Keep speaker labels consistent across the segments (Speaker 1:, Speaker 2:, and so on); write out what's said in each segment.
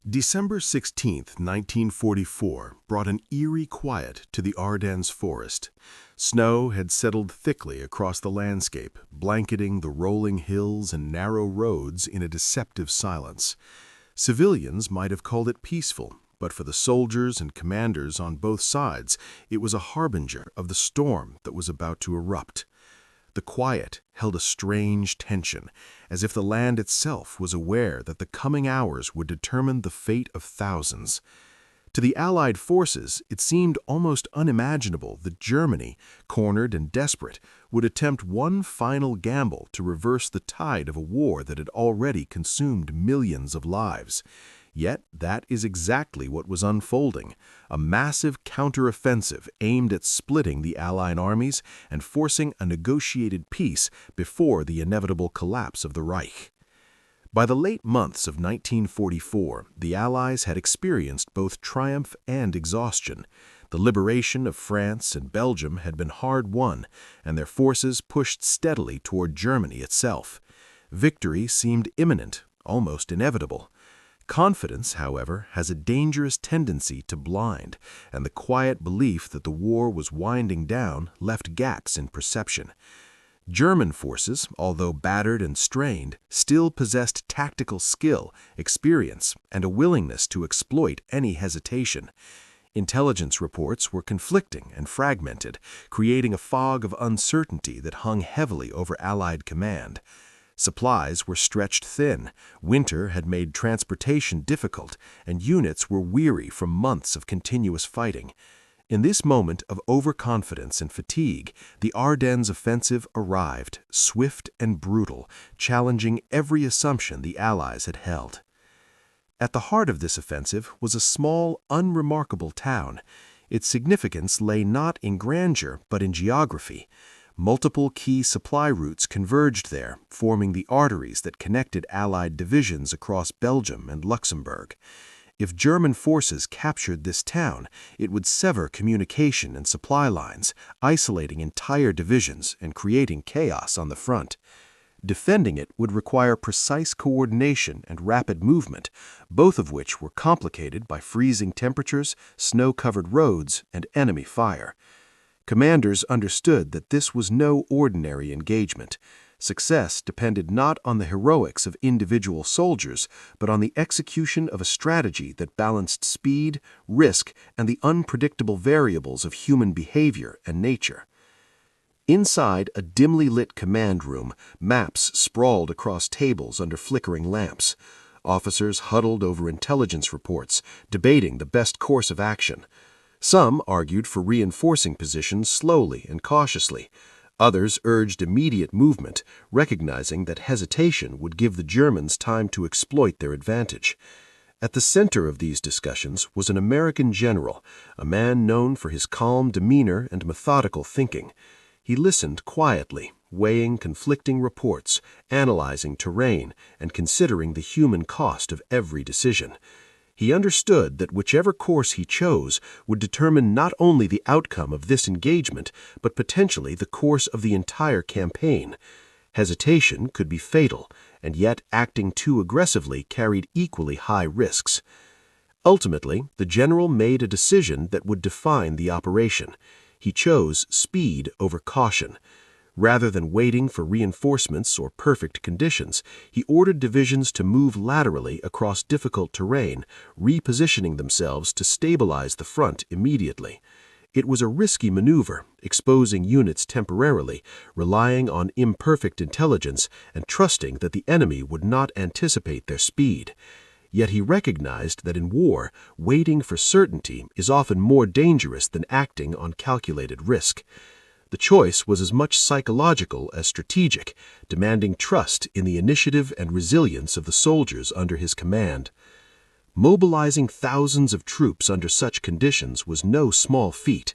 Speaker 1: December 16, 1944, brought an eerie quiet to the Ardennes forest. Snow had settled thickly across the landscape, blanketing the rolling hills and narrow roads in a deceptive silence. Civilians might have called it peaceful, but for the soldiers and commanders on both sides, it was a harbinger of the storm that was about to erupt. The quiet held a strange tension, as if the land itself was aware that the coming hours would determine the fate of thousands. To the Allied forces, it seemed almost unimaginable that Germany, cornered and desperate, would attempt one final gamble to reverse the tide of a war that had already consumed millions of lives. Yet that is exactly what was unfolding, a massive counteroffensive aimed at splitting the Allied armies and forcing a negotiated peace before the inevitable collapse of the Reich. By the late months of 1944, the Allies had experienced both triumph and exhaustion. The liberation of France and Belgium had been hard won, and their forces pushed steadily toward Germany itself. Victory seemed imminent, almost inevitable. Confidence, however, has a dangerous tendency to blind, and the quiet belief that the war was winding down left gaps in perception. German forces, although battered and strained, still possessed tactical skill, experience, and a willingness to exploit any hesitation. Intelligence reports were conflicting and fragmented, creating a fog of uncertainty that hung heavily over Allied command. Supplies were stretched thin, winter had made transportation difficult, and units were weary from months of continuous fighting. In this moment of overconfidence and fatigue, the Ardennes offensive arrived, swift and brutal, challenging every assumption the Allies had held. At the heart of this offensive was a small, unremarkable town. Its significance lay not in grandeur, but in geography. Multiple key supply routes converged there, forming the arteries that connected Allied divisions across Belgium and Luxembourg. If German forces captured this town, it would sever communication and supply lines, isolating entire divisions and creating chaos on the front. Defending it would require precise coordination and rapid movement, both of which were complicated by freezing temperatures, snow-covered roads, and enemy fire. Commanders understood that this was no ordinary engagement. Success depended not on the heroics of individual soldiers, but on the execution of a strategy that balanced speed, risk, and the unpredictable variables of human behavior and nature. Inside a dimly lit command room, maps sprawled across tables under flickering lamps. Officers huddled over intelligence reports, debating the best course of action. Some argued for reinforcing positions slowly and cautiously. Others urged immediate movement, recognizing that hesitation would give the Germans time to exploit their advantage. At the center of these discussions was an American general, a man known for his calm demeanor and methodical thinking. He listened quietly, weighing conflicting reports, analyzing terrain, and considering the human cost of every decision. He understood that whichever course he chose would determine not only the outcome of this engagement, but potentially the course of the entire campaign. Hesitation could be fatal, and yet acting too aggressively carried equally high risks. Ultimately, the general made a decision that would define the operation. He chose speed over caution. Rather than waiting for reinforcements or perfect conditions, he ordered divisions to move laterally across difficult terrain, repositioning themselves to stabilize the front immediately. It was a risky maneuver, exposing units temporarily, relying on imperfect intelligence, and trusting that the enemy would not anticipate their speed. Yet he recognized that in war, waiting for certainty is often more dangerous than acting on calculated risk. The choice was as much psychological as strategic, demanding trust in the initiative and resilience of the soldiers under his command. Mobilizing thousands of troops under such conditions was no small feat.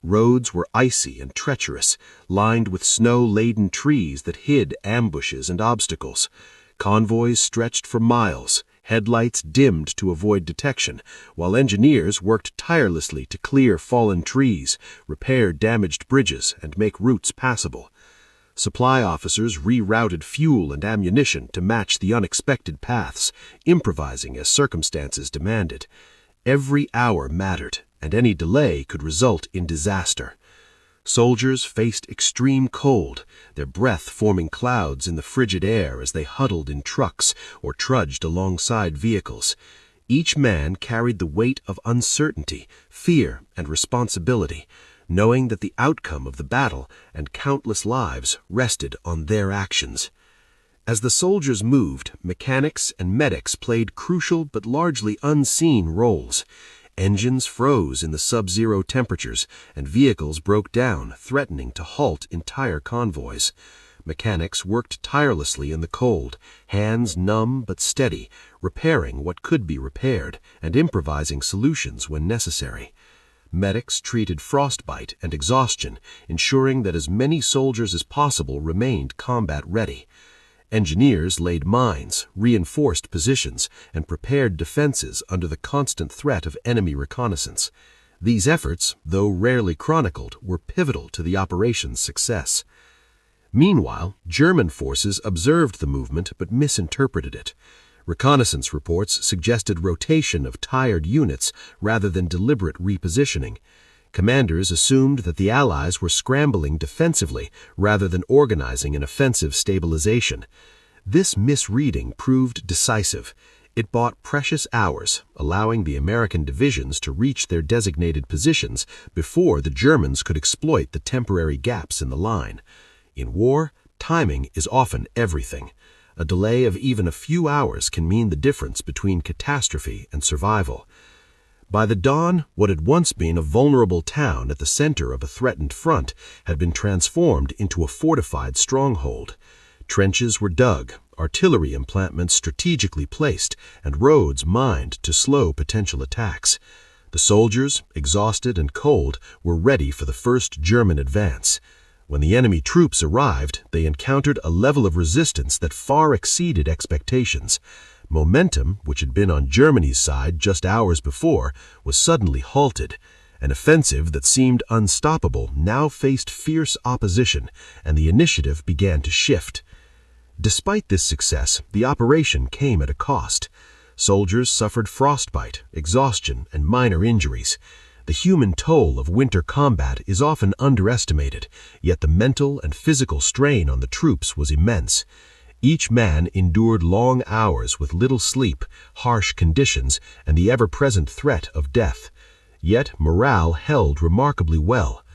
Speaker 1: Roads were icy and treacherous, lined with snow-laden trees that hid ambushes and obstacles. Convoys stretched for miles. Headlights dimmed to avoid detection, while engineers worked tirelessly to clear fallen trees, repair damaged bridges, and make routes passable.
Speaker 2: Supply officers rerouted fuel and ammunition to match the unexpected paths, improvising as circumstances demanded. Every hour mattered, and any delay could result in disaster. Soldiers faced extreme cold, their breath forming clouds in the frigid air as they huddled in trucks or trudged alongside vehicles. Each man carried the weight of uncertainty, fear, and responsibility, knowing that the outcome of the battle and countless lives rested on their actions. As the soldiers moved, mechanics and medics played crucial but largely unseen roles. Engines froze in the sub-zero temperatures, and vehicles broke down, threatening to halt entire convoys. Mechanics worked tirelessly in the cold, hands numb but steady, repairing what could be repaired and improvising solutions when necessary. Medics treated frostbite and exhaustion, ensuring that as many soldiers as possible remained combat-ready. Engineers laid mines, reinforced positions, and prepared defenses under the constant threat of enemy reconnaissance. These efforts, though rarely chronicled, were pivotal to the operation's success. Meanwhile, German forces observed the movement but misinterpreted it. Reconnaissance reports suggested rotation of tired units rather than deliberate repositioning. Commanders assumed that the Allies were scrambling defensively rather than organizing an offensive stabilization. This misreading proved decisive. It bought precious hours, allowing the American divisions to reach their designated positions before the Germans could exploit the temporary gaps in the line. In war, timing is often everything. A delay of even a few hours can mean the difference between catastrophe and survival. By the dawn, what had once been a vulnerable town at the center of a threatened front had been transformed into a fortified stronghold. Trenches were dug, artillery emplantments strategically placed, and roads mined to slow potential attacks. The soldiers, exhausted and cold, were ready for the first German advance. When the enemy troops arrived, they encountered a level of resistance that far exceeded expectations. Momentum, which had been on Germany's side just hours before, was suddenly halted. An offensive that seemed unstoppable now faced fierce opposition, and the initiative began to shift. Despite this success, the operation came at a cost. Soldiers suffered frostbite, exhaustion, and minor injuries. The human toll of winter combat is often underestimated, yet the mental and physical strain on the troops was immense. Each man endured long hours with little sleep, harsh conditions, and the ever-present threat of death. Yet morale held remarkably well.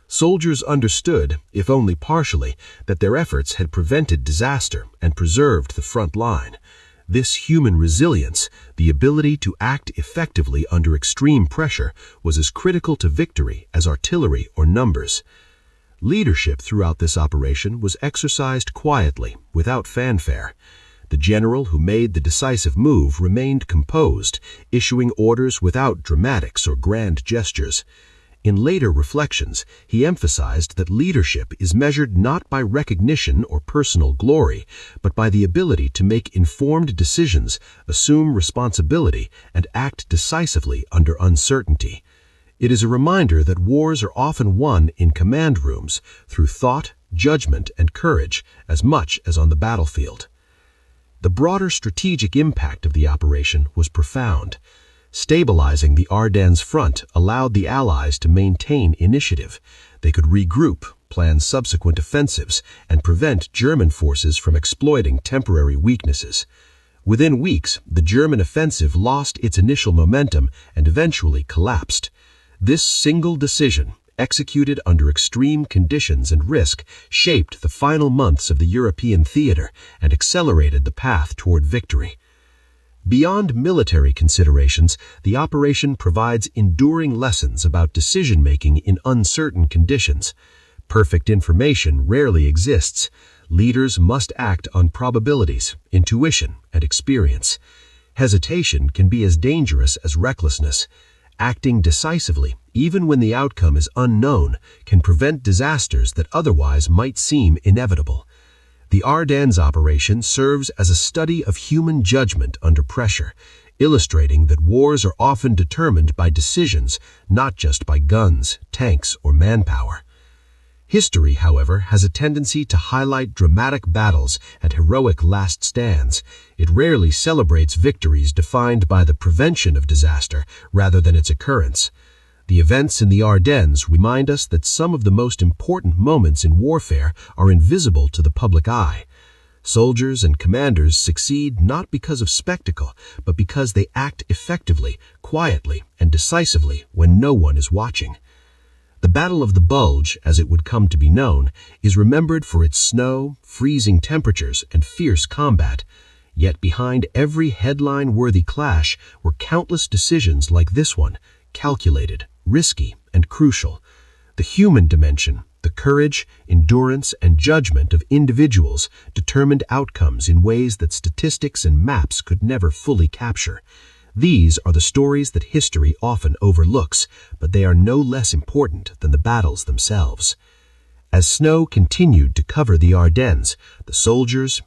Speaker 2: Soldiers understood, if only partially, that their efforts had prevented disaster and preserved the front line. This human resilience, the ability to act effectively under extreme pressure, was as critical to victory as artillery or numbers. Leadership throughout this operation was exercised quietly, without fanfare. The general who made the decisive move remained composed, issuing orders without dramatics or grand gestures. In later reflections, he emphasized that leadership is measured not by recognition or personal glory, but by the ability to make informed decisions, assume responsibility, and act decisively under uncertainty. It is a reminder that wars are often won in command rooms through thought, judgment, and courage as much as on the battlefield. The broader strategic impact of the operation was profound. Stabilizing the Ardennes front allowed the Allies to maintain initiative. They could regroup, plan subsequent offensives, and prevent German forces from exploiting temporary weaknesses. Within weeks, the German offensive lost its initial momentum and eventually collapsed. This single decision, executed under extreme conditions and risk, shaped the final months of the European theater and accelerated the path toward victory. Beyond military considerations, the operation provides enduring lessons about decision-making in uncertain conditions. Perfect information rarely exists. Leaders must act on probabilities, intuition, and experience. Hesitation can be as dangerous as recklessness. Acting decisively, even when the outcome is unknown, can prevent disasters that otherwise might seem inevitable. The Ardennes operation serves as a study of human judgment under pressure, illustrating that wars are often determined by decisions, not just by guns, tanks, or manpower. History, however, has a tendency to highlight dramatic battles and heroic last stands. It rarely celebrates victories defined by the prevention of disaster rather than its occurrence. The events in the Ardennes remind us that some of the most important moments in warfare are invisible to the public eye. Soldiers and commanders succeed not because of spectacle, but because they act effectively, quietly, and decisively when no one is watching. The Battle of the Bulge, as it would come to be known, is remembered for its snow, freezing temperatures, and fierce combat. Yet behind every headline-worthy clash were countless decisions like this one, calculated, risky, and crucial. The human dimension, the courage, endurance, and judgment of individuals determined outcomes in ways that statistics and maps could never fully capture. These are the stories that history often overlooks, but they are no less important than the battles themselves. As snow continued to cover the Ardennes, the soldiers,